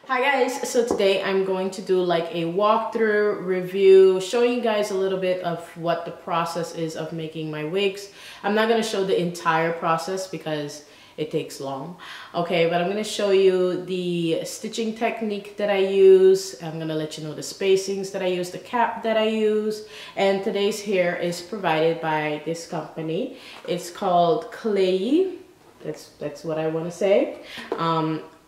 Hi guys, so today I'm going to do like a walkthrough review, showing you guys a little bit of what the process is of making my wigs. I'm not going to show the entire process because it takes long, okay, but I'm going to show you the stitching technique that I use. I'm going to let you know the spacings that I use, the cap that I use, and today's hair is provided by this company. It's called Klaiyi. That's what I want to say.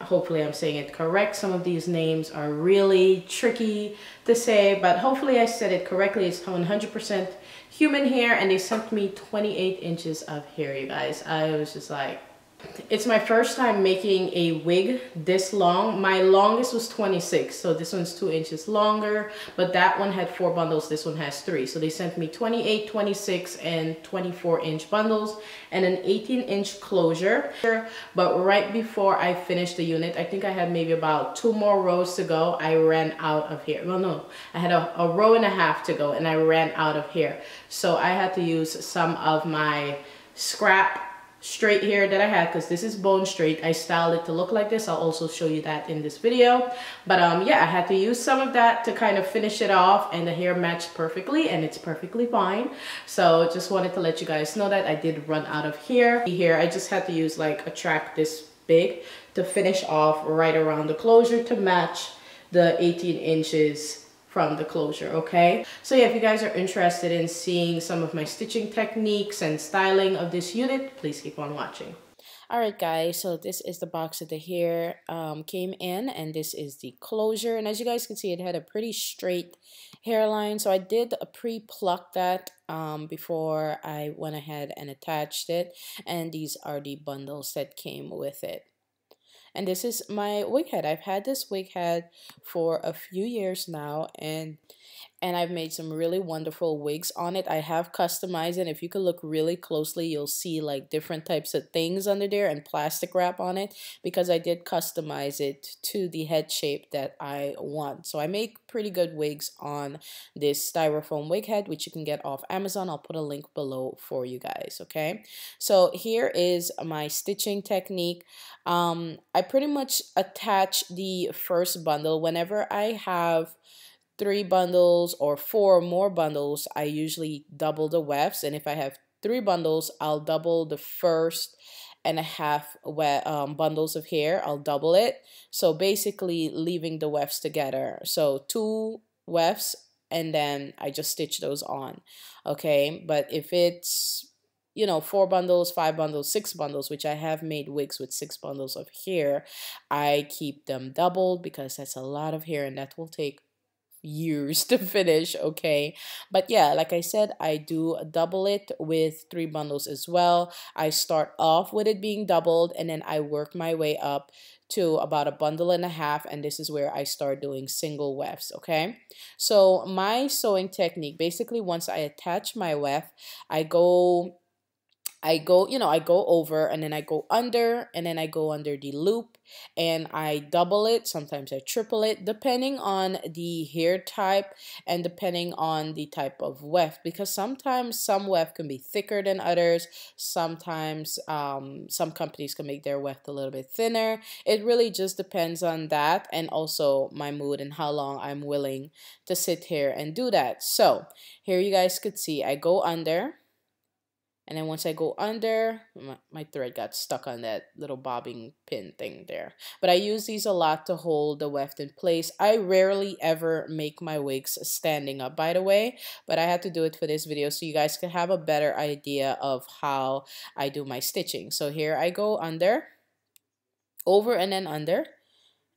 Hopefully I'm saying it correct. Some of these names are really tricky to say, but hopefully I said it correctly. It's 100% human hair, and they sent me 28 inches of hair, you guys. I was just like, it's my first time making a wig this long. My longest was 26, so this one's 2 inches longer, but that one had 4 bundles. This one has 3. So they sent me 28, 26, and 24-inch bundles and an 18-inch closure. But right before I finished the unit, I think I had maybe about 2 more rows to go, I ran out of hair. Well, no, I had a row and a half to go and I ran out of hair. So I had to use some of my scrap straight hair that I had, because this is bone straight. I styled it to look like this. I'll also show you that in this video. But yeah, I had to use some of that to kind of finish it off, and the hair matched perfectly and it's perfectly fine. So just wanted to let you guys know that I did run out of hair here. I just had to use like a track this big to finish off right around the closure to match the 18 inches from the closure, okay? So yeah, if you guys are interested in seeing some of my stitching techniques and styling of this unit, please keep on watching. Alright guys, so this is the box that the hair came in, and this is the closure, and as you guys can see, it had a pretty straight hairline. So I did pre-pluck that before I went ahead and attached it, and these are the bundles that came with it. And this is my wig head. I've had this wig head for a few years now, and I've made some really wonderful wigs on it. I have customized it. If you could look really closely, you'll see like different types of things under there and plastic wrap on it, because I did customize it to the head shape that I want. So I make pretty good wigs on this styrofoam wig head, which you can get off Amazon. I'll put a link below for you guys, okay? So here is my stitching technique. I pretty much attach the first bundle. Whenever I have 3 bundles or 4 or more bundles, I usually double the wefts, and if I have 3 bundles, I'll double the first and a half bundles of hair. I'll double it, so basically leaving the wefts together. So 2 wefts, and then I just stitch those on, okay? But if it's, you know, 4 bundles, 5 bundles, 6 bundles, which I have made wigs with 6 bundles of hair, I keep them doubled because that's a lot of hair and that will take years to finish, okay? But yeah, like I said, I do double it with 3 bundles as well. I start off with it being doubled, and then I work my way up to about a bundle and a half, and this is where I start doing single wefts, okay? So my sewing technique, basically once I attach my weft, I go, you know, I go over, and then I go under, and then I go under the loop, and I double it. Sometimes I triple it, depending on the hair type and depending on the type of weft, because sometimes some weft can be thicker than others. Sometimes some companies can make their weft a little bit thinner. It really just depends on that, and also my mood and how long I'm willing to sit here and do that. So here you guys could see I go under. And then once I go under, my thread got stuck on that little bobbing pin thing there. But I use these a lot to hold the weft in place. I rarely ever make my wigs standing up, by the way, but I had to do it for this video so you guys can have a better idea of how I do my stitching. So here I go under, over and then under,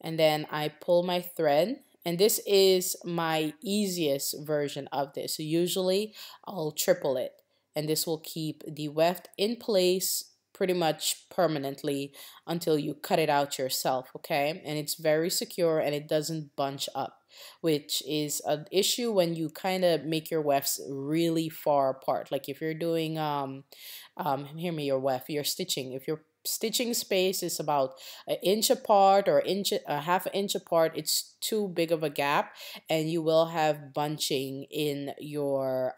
and then I pull my thread. And this is my easiest version of this. So usually I'll triple it, and this will keep the weft in place pretty much permanently until you cut it out yourself, okay? And it's very secure, and it doesn't bunch up, which is an issue when you kind of make your wefts really far apart. Like if you're doing hear me, your weft, you're stitching, if your stitching space is about an inch apart or a half an inch apart, it's too big of a gap, and you will have bunching in your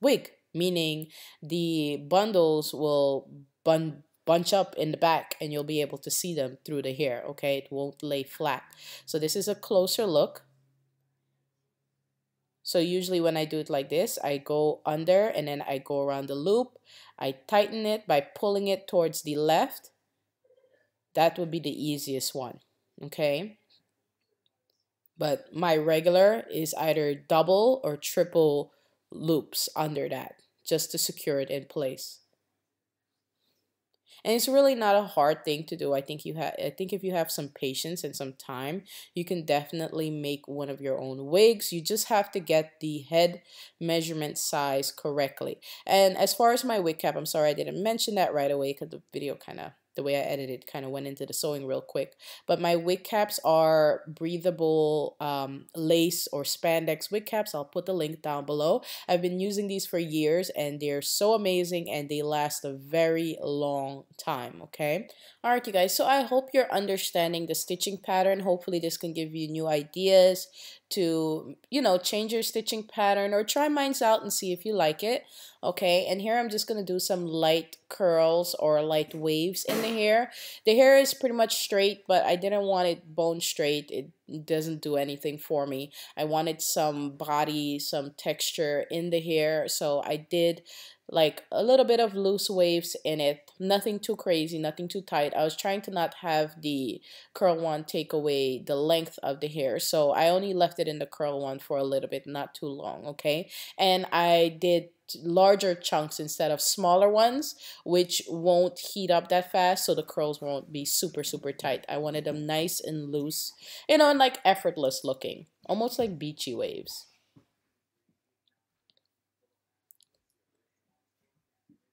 wig, meaning the bundles will bunch up in the back and you'll be able to see them through the hair, okay? It won't lay flat. So this is a closer look. So usually when I do it like this, I go under and then I go around the loop. I tighten it by pulling it towards the left. That would be the easiest one, okay? But my regular is either double or triple loops under that just to secure it in place. And it's really not a hard thing to do. I think if you have some patience and some time, you can definitely make one of your own wigs. You just have to get the head measurement size correctly. And as far as my wig cap, I'm sorry I didn't mention that right away because the video the way I edited kind of went into the sewing real quick. But my wig caps are breathable lace or spandex wig caps. I'll put the link down below. I've been using these for years and they're so amazing and they last a very long time, okay? All right, you guys. So I hope you're understanding the stitching pattern. Hopefully this can give you new ideas to, you know, change your stitching pattern or try mine out and see if you like it. Okay, and here I'm just going to do some light curls or light waves in the hair. The hair is pretty much straight, but I didn't want it bone straight. It doesn't do anything for me. I wanted some body, some texture in the hair, so I did like a little bit of loose waves in it. Nothing too crazy, nothing too tight. I was trying to not have the curl one take away the length of the hair, so I only left it in the curl one for a little bit, not too long, okay? And I did larger chunks instead of smaller ones, which won't heat up that fast, so the curls won't be super tight. I wanted them nice and loose, you know, and like effortless looking, almost like beachy waves.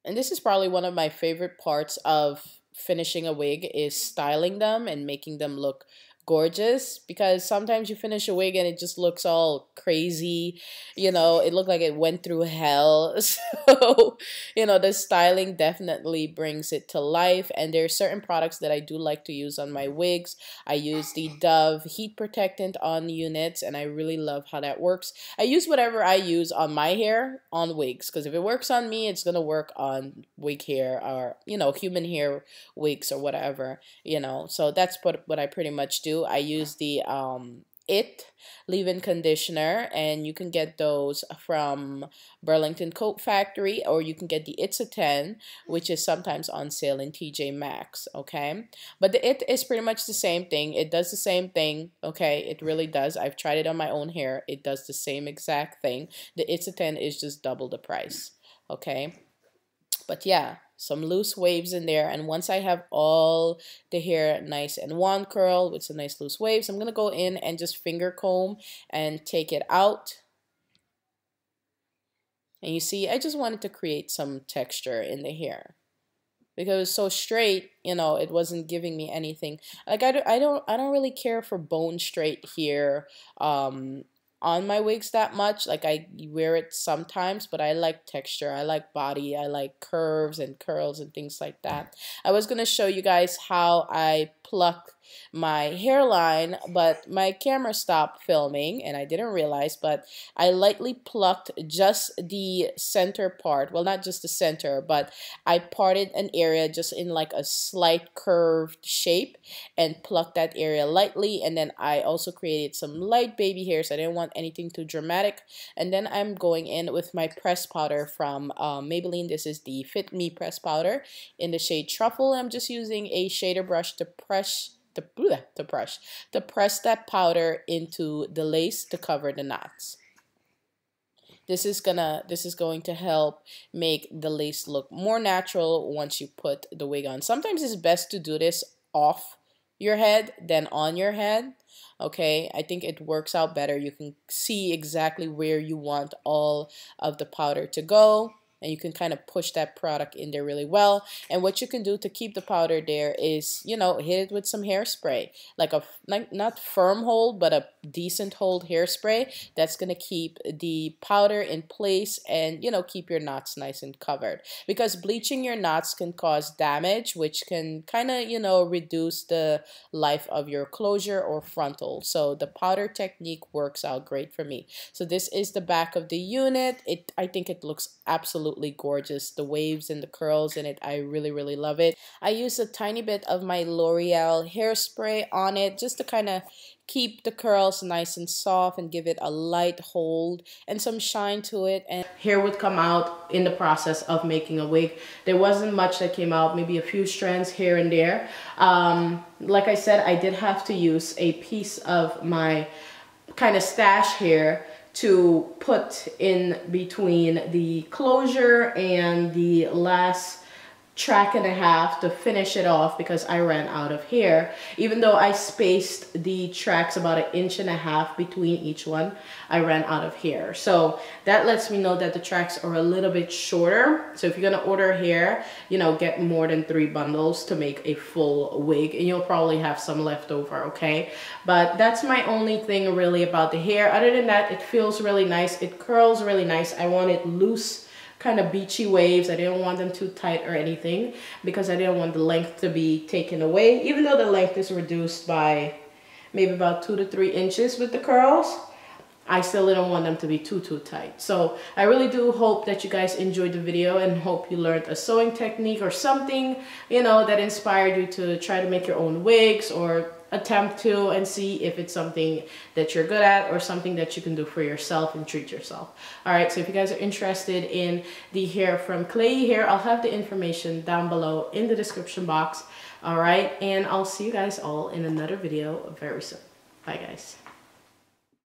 And this is probably one of my favorite parts of finishing a wig is styling them and making them look gorgeous, because sometimes you finish a wig and it just looks all crazy, you know, it looked like it went through hell. So, you know, the styling definitely brings it to life. And there are certain products that I do like to use on my wigs. I use the Dove heat protectant on units and I really love how that works. I use whatever I use on my hair on wigs, because if it works on me, it's gonna work on wig hair or, you know, human hair wigs or whatever, you know. So that's what I pretty much do. I use the leave-in conditioner, and you can get those from Burlington Coat Factory, or you can get the It's a 10, which is sometimes on sale in TJ Maxx, okay? But the It is pretty much the same thing. It does the same thing, okay? It really does. I've tried it on my own hair. It does the same exact thing. The It's a 10 is just double the price, okay? But yeah, some loose waves in there. And once I have all the hair nice and wand curl with some nice loose waves, I'm going to go in and just finger comb and take it out. And you see, I just wanted to create some texture in the hair, because it was so straight, you know, it wasn't giving me anything. Like I don't really care for bone straight hair on my wigs that much. Like I wear it sometimes, but I like texture, I like body, I like curves and curls and things like that. I was gonna show you guys how I pluck my hairline, but my camera stopped filming and I didn't realize, but I lightly plucked just the center part. Well, not just the center, but I parted an area just in like a slight curved shape and plucked that area lightly. And then I also created some light baby hairs. I didn't want anything too dramatic. And then I'm going in with my press powder from Maybelline. This is the Fit Me press powder in the shade Truffle. I'm just using a shader brush to press that powder into the lace to cover the knots. This is going to help make the lace look more natural once you put the wig on. Sometimes it's best to do this off your head than on your head. Okay, I think it works out better. You can see exactly where you want all of the powder to go, and you can kind of push that product in there really well. And what you can do to keep the powder there is, you know, hit it with some hairspray, like not firm hold, but a decent hold hairspray that's going to keep the powder in place and, you know, keep your knots nice and covered. Because bleaching your knots can cause damage, which can kind of, you know, reduce the life of your closure or frontal. So the powder technique works out great for me. So this is the back of the unit. I think it looks absolutely absolutely gorgeous. The waves and the curls in it, I really, really love it. I use a tiny bit of my L'Oreal hairspray on it just to kind of keep the curls nice and soft and give it a light hold and some shine to it. And hair would come out in the process of making a wig. There wasn't much that came out, maybe a few strands here and there. Like I said, I did have to use a piece of my kind of stash hair to put in between the closure and the last track and a half to finish it off because I ran out of hair. Even though I spaced the tracks about 1.5 inches between each one, I ran out of hair. So that lets me know that the tracks are a little bit shorter. So if you're gonna order hair, you know, get more than 3 bundles to make a full wig, and you'll probably have some left over, okay? But that's my only thing really about the hair. Other than that, it feels really nice. It curls really nice. I want it loose, kind of beachy waves. I didn't want them too tight or anything because I didn't want the length to be taken away, even though the length is reduced by maybe about 2 to 3 inches with the curls. I still didn't want them to be too tight. So I really do hope that you guys enjoyed the video and hope you learned a sewing technique or something, you know, that inspired you to try to make your own wigs or attempt to, and see if it's something that you're good at or something that you can do for yourself and treat yourself. All right, so if you guys are interested in the hair from Klaiyi Hair, I'll have the information down below in the description box. All right, and I'll see you guys all in another video very soon. Bye guys.